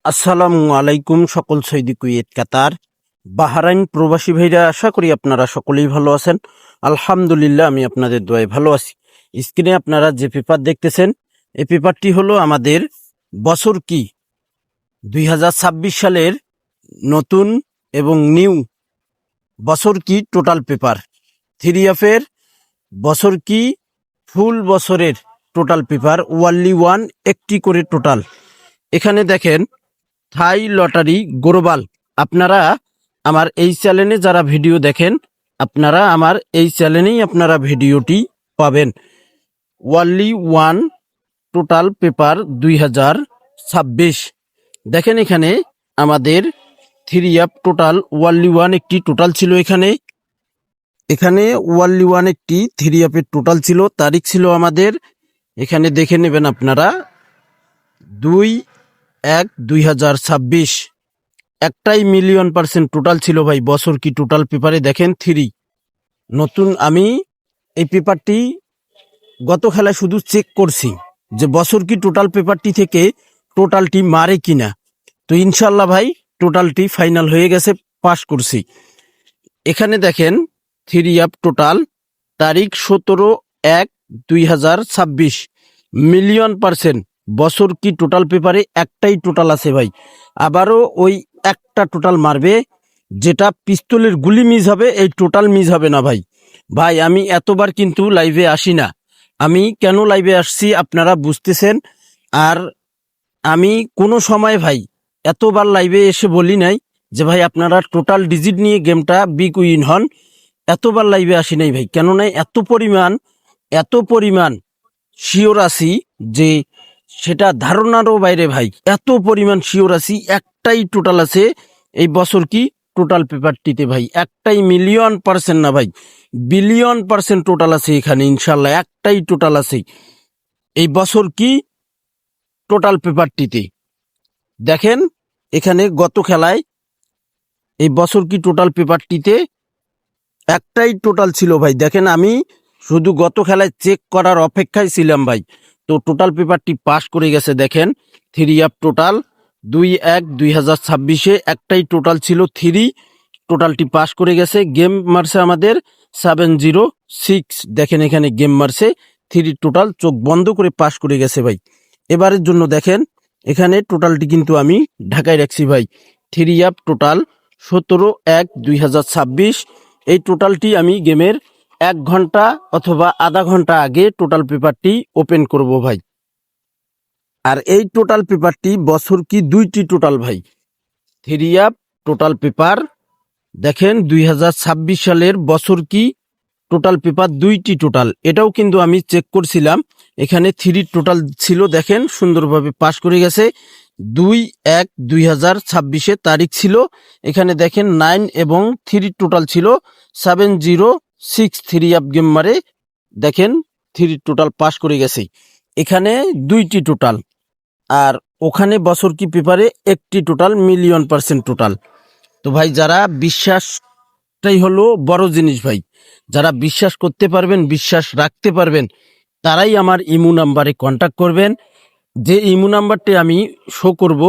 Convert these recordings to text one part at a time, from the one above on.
আসসালামু আলাইকুম সকল সৌদি কুয়েত কাতার বাহরাইন প্রবাসী ভাইরা, আশা করি আপনারা সকলেই ভালো আছেন। আলহামদুলিল্লাহ, আমি আপনাদের দোয়ায় ভালো আছি। স্ক্রিনে আপনারা যে পেপার দেখতেছেন, এই পেপারটি হলো আমাদের বছর কি 2026 সালের নতুন এবং নিউ বছর কি টোটাল পেপার 3F এর বছর কি ফুল বছরের টোটাল পেপার ওয়ানলি ওয়ান একটি করে টোটাল। এখানে দেখেন থাই লটারি গ্লোবাল। আপনারা আমার এই চ্যানেলে যারা ভিডিও দেখেন, আপনারা আমার এই চ্যানেলেই আপনারা ভিডিওটি পাবেন। Only one total paper 2026। দেখেন এখানে আমাদের 3F টোটাল ওয়ানলি ওয়ান একটি টোটাল ছিল। এখানে ওয়ানলি ওয়ান একটি 3F এর টোটাল ছিল। তারিখ ছিল আমাদের, এখানে দেখে নেবেন আপনারা, 2/1/2026। একটাই মিলিয়ন% টোটাল ছিল ভাই বছর কি টোটাল পেপারে। দেখেন 3 নতুন। আমি এই পেপারটি গত খেলায় শুধু চেক করছি যে বছর কি টোটাল পেপারটি থেকে টোটালটি মারে কিনা। তো ইনশাল্লাহ ভাই টোটালটি ফাইনাল হয়ে গেছে, পাস করছি। এখানে দেখেন 3F টোটাল, তারিখ 17/1/2026, মিলিয়ন% বছর কি টোটাল পেপারে একটাই টোটাল আছে ভাই। আবারও ওই একটা টোটাল মারবে, যেটা পিস্তলের গুলি মিস হবে, এই টোটাল মিস হবে না ভাই। ভাই আমি এতবার কিন্তু লাইভে আসি না। আমি কেন লাইভে আসছি আপনারা বুঝতেছেন। আর আমি কোনো সময় ভাই এতবার লাইভে এসে বলি নাই যে ভাই আপনারা টোটাল ডিজিট নিয়ে গেমটা বিগ উইন হন। এতবার লাইভে আসি নাই ভাই, কেন নাই এত পরিমাণ শিওর আছি যে সেটা ধারণারও বাইরে ভাই। এত পরিমাণ শিওর আছি, একটাই টোটাল আছে এই বছর কি টোটাল পেপারটিতে ভাই। একটাই মিলিয়ন% না ভাই, বিলিয়ন% টোটাল আছে এখানে। ইনশাল্লাহ একটাই টোটাল আছে এই বছর কি টোটাল পেপারটিতে। দেখেন এখানে গত খেলায় এই বছর কি টোটাল পেপারটিতে একটাই টোটাল ছিল ভাই। দেখেন আমি শুধু গত খেলায় চেক করার অপেক্ষায় ছিলাম ভাই। তো টোটাল পেপারটি পাস করে গেছে। দেখেন 3F টোটাল 2/1/2026 একটাই টোটাল ছিল 3, টোটালটি পাস করে গেছে। গেম মারছে আমাদের 706। দেখেন এখানে গেম মারছে 3 টোটাল, চোখ বন্ধ করে পাস করে গেছে ভাই। এবারের জন্য দেখেন এখানে টোটালটি কিন্তু আমি ঢাকায় রাখছি ভাই। 3F total 17/1/2026। এই টোটালটি আমি গেমের 1 ঘন্টা অথবা আধা ঘন্টা আগে টোটাল পেপারটি ওপেন করব ভাই। আর এই টোটাল পেপারটি বছর কি 2টি টোটাল ভাই। 3F টোটাল পেপার দেখেন 2026 সালের বছর কি টোটাল পেপার 2টি টোটাল। এটাও কিন্তু আমি চেক করছিলাম, এখানে 3 টোটাল ছিল। দেখেন সুন্দরভাবে পাস করে গেছে। 2/1/2026 তারিখ ছিল। এখানে দেখেন 9 এবং 3 টোটাল ছিল 706। 3F গেম মারে দেখেন 3 টোটাল পাস করে গেছে। এখানে 2টি টোটাল, আর ওখানে বছর কি পেপারে একটি টোটাল, মিলিয়ন% টোটাল। তো ভাই যারা বিশ্বাসটাই হলো বড় জিনিস ভাই। যারা বিশ্বাস করতে পারবেন, বিশ্বাস রাখতে পারবেন, তারাই আমার ইমো নাম্বারে কন্ট্যাক্ট করবেন। যে ইমো নাম্বারটি আমি শো করব,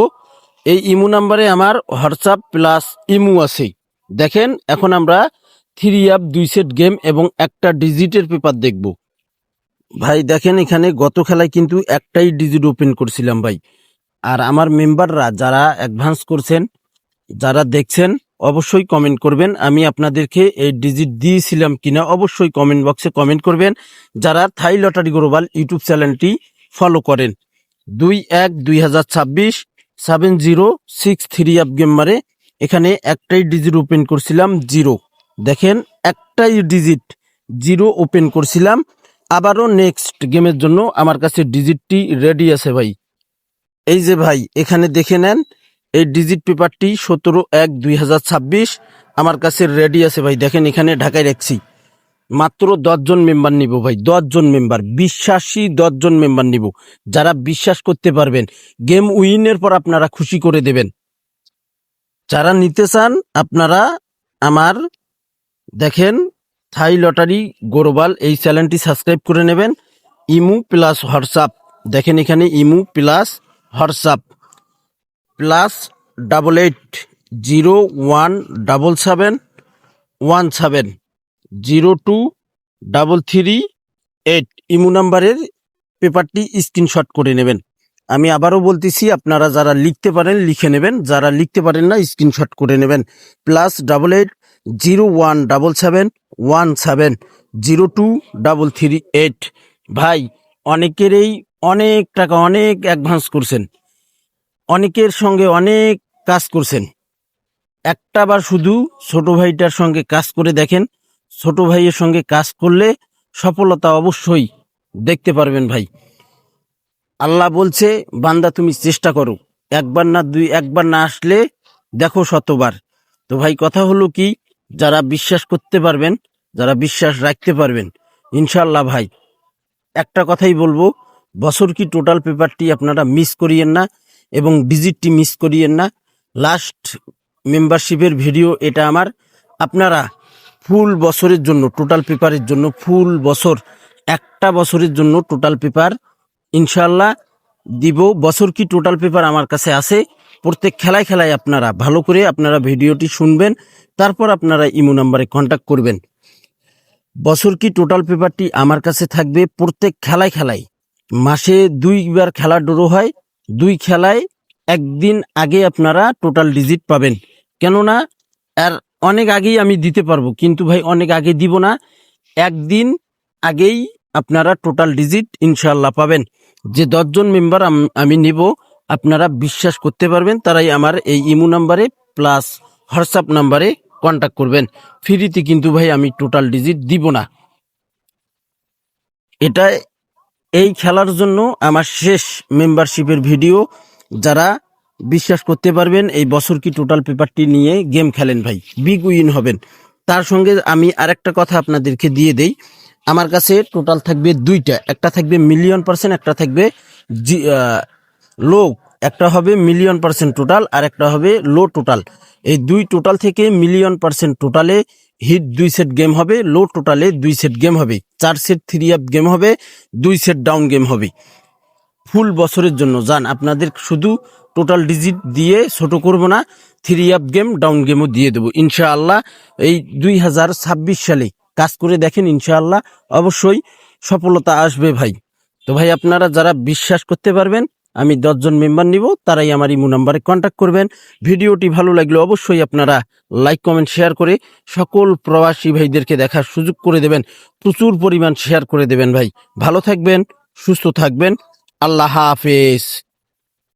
এই ইমো নাম্বারে আমার হোয়াটসঅ্যাপ প্লাস ইমো আছে। দেখেন এখন আমরা 3F 2 সেট গেম এবং একটা ডিজিটের পেপার দেখব ভাই। দেখেন এখানে গত খেলায় কিন্তু একটাই ডিজিট ওপেন করছিলাম ভাই। আর আমার মেম্বাররা যারা অ্যাডভান্স করছেন, যারা দেখছেন, অবশ্যই কমেন্ট করবেন আমি আপনাদেরকে এই ডিজিট দিয়েছিলাম কিনা, অবশ্যই কমেন্ট বক্সে কমেন্ট করবেন। যারা থাই লটারি গ্লোবাল ইউটিউব চ্যানেলটি ফলো করেন, 2/1/2026 706 3F গেম মারে এখানে একটাই ডিজিট ওপেন করছিলাম 0। দেখেন একটাই ডিজিট 0 ওপেন করছিলাম। আবারও নেক্সট গেমের জন্য আমার কাছে ডিজিটটি রেডি আছে ভাই। এই যে ভাই এখানে দেখে নেন, এই ডিজিট পেপারটি 17/1/2026 আমার কাছে রেডি আছে ভাই। দেখেন এখানে ঢাকায় রাখছি। মাত্র 10 জন মেম্বার নিব ভাই, 10 জন মেম্বার, বিশ্বাসী 10 জন মেম্বার নিব। যারা বিশ্বাস করতে পারবেন, গেম উইনের পর আপনারা খুশি করে দেবেন। যারা নিতে চান আপনারা আমার দেখেন থাই লটারি গ্লোবাল এই চ্যানেলটি সাবস্ক্রাইব করে নেবেন। ইমো প্লাস হোয়াটসঅ্যাপ, দেখেন এখানে ইমো প্লাস হোয়াটসঅ্যাপ +8017717023338 ইমো নাম্বারের পেপারটি স্ক্রিনশট করে নেবেন। আমি আবারও বলতেছি, আপনারা যারা লিখতে পারেন লিখে নেবেন, যারা লিখতে পারেন না স্ক্রিনশট করে নেবেন। +88017717023338। ভাই, অনেকেরই অনেক টাকা, অনেক অ্যাডভান্স করছেন, অনেকের সঙ্গে অনেক কাজ করছেন। একটা বার শুধু ছোট ভাইটার সঙ্গে কাজ করে দেখেন। ছোট ভাইয়ের সঙ্গে কাজ করলে সফলতা অবশ্যই দেখতে পারবেন ভাই। আল্লাহ বলছে, বান্দা তুমি চেষ্টা করো, একবার না একবার না আসলে দেখো শতবার। তো ভাই, কথা হলো কি, যারা বিশ্বাস করতে পারবেন, যারা বিশ্বাস রাখতে পারবেন, ইনশাল্লাহ ভাই একটা কথাই বলবো, বছর কি টোটাল পেপারটি আপনারা মিস করিয়েন না এবং ডিজিটটি মিস করিয়েন না। লাস্ট মেম্বারশিপের ভিডিও এটা আমার। আপনারা ফুল বছরের জন্য টোটাল পেপারের জন্য, ফুল বছর একটা বছরের জন্য টোটাল পেপার ইনশাল্লাহ দিব। বছর কি টোটাল পেপার আমার কাছে আছে। প্রত্যেক খেলায় খেলায় আপনারা ভালো করে আপনারা ভিডিওটি শুনবেন, তারপর আপনারা ইমো নাম্বারে কন্ট্যাক্ট করবেন। বছর কি টোটাল পেপারটি আমার কাছে থাকবে প্রত্যেক খেলায় খেলায়। মাসে 2বার খেলা ড্র হয়, 2 খেলায় একদিন আগে আপনারা টোটাল ডিজিট পাবেন। কেননা আর অনেক আগেই আমি দিতে পারবো, কিন্তু ভাই অনেক আগে দিব না, একদিন আগেই আপনারা টোটাল ডিজিট ইনশাল্লাহ পাবেন। যে 10 জন মেম্বার আমি নিব, আপনারা বিশ্বাস করতে পারবেন, তারাই আমার এই ইমো নাম্বারে প্লাস হোয়াটসঅ্যাপ নাম্বারে কন্ট্যাক্ট করবেন। ফ্রিতে কিন্তু ভাই আমি টোটাল ডিজিট দিব না। এটা এই খেলার জন্য আমার শেষ মেম্বারশিপের ভিডিও। যারা বিশ্বাস করতে পারবেন এই বছর কি টোটাল পেপারটি নিয়ে গেম খেলেন ভাই, বিগ উইন হবেন। তার সঙ্গে আমি আরেকটা কথা আপনাদেরকে দিয়ে দেই, আমার কাছে টোটাল থাকবে 2টা, একটা থাকবে $1,000,000, একটা থাকবে লো। একটা হবে $1,000,000 টোটাল, আর একটা হবে লো টোটাল। এই 2 টোটাল থেকে $1,000,000 টোটালে হিট 2 সেট গেম হবে, লো টোটালে 2 সেট গেম হবে, 4 সেট 3 আপ গেম হবে, 2 সেট ডাউন গেম হবে। ফুল বছরের জন্য যান, আপনাদের শুধু টোটাল ডিজিট দিয়ে ছোট করব না, 3 আপ গেম ডাউন গেমও দিয়ে দেবো ইনশাআল্লাহ। এই 2026 সালে কাজ করে দেখেন, ইনশাআল্লাহ অবশ্যই সফলতা আসবে ভাই। তো ভাই, আপনারা যারা বিশ্বাস করতে পারবেন আমি 10 জন মেম্বার নিব, তারাই আমার ইমো নাম্বারে কন্ট্যাক্ট করবেন। ভিডিওটি ভালো লাগলে অবশ্যই আপনারা লাইক কমেন্ট শেয়ার করে সকল প্রবাসী ভাইদেরকে দেখার সুযোগ করে দেবেন, প্রচুর পরিমাণ শেয়ার করে দেবেন ভাই। ভালো থাকবেন, সুস্থ থাকবেন, আল্লাহ হাফেজ।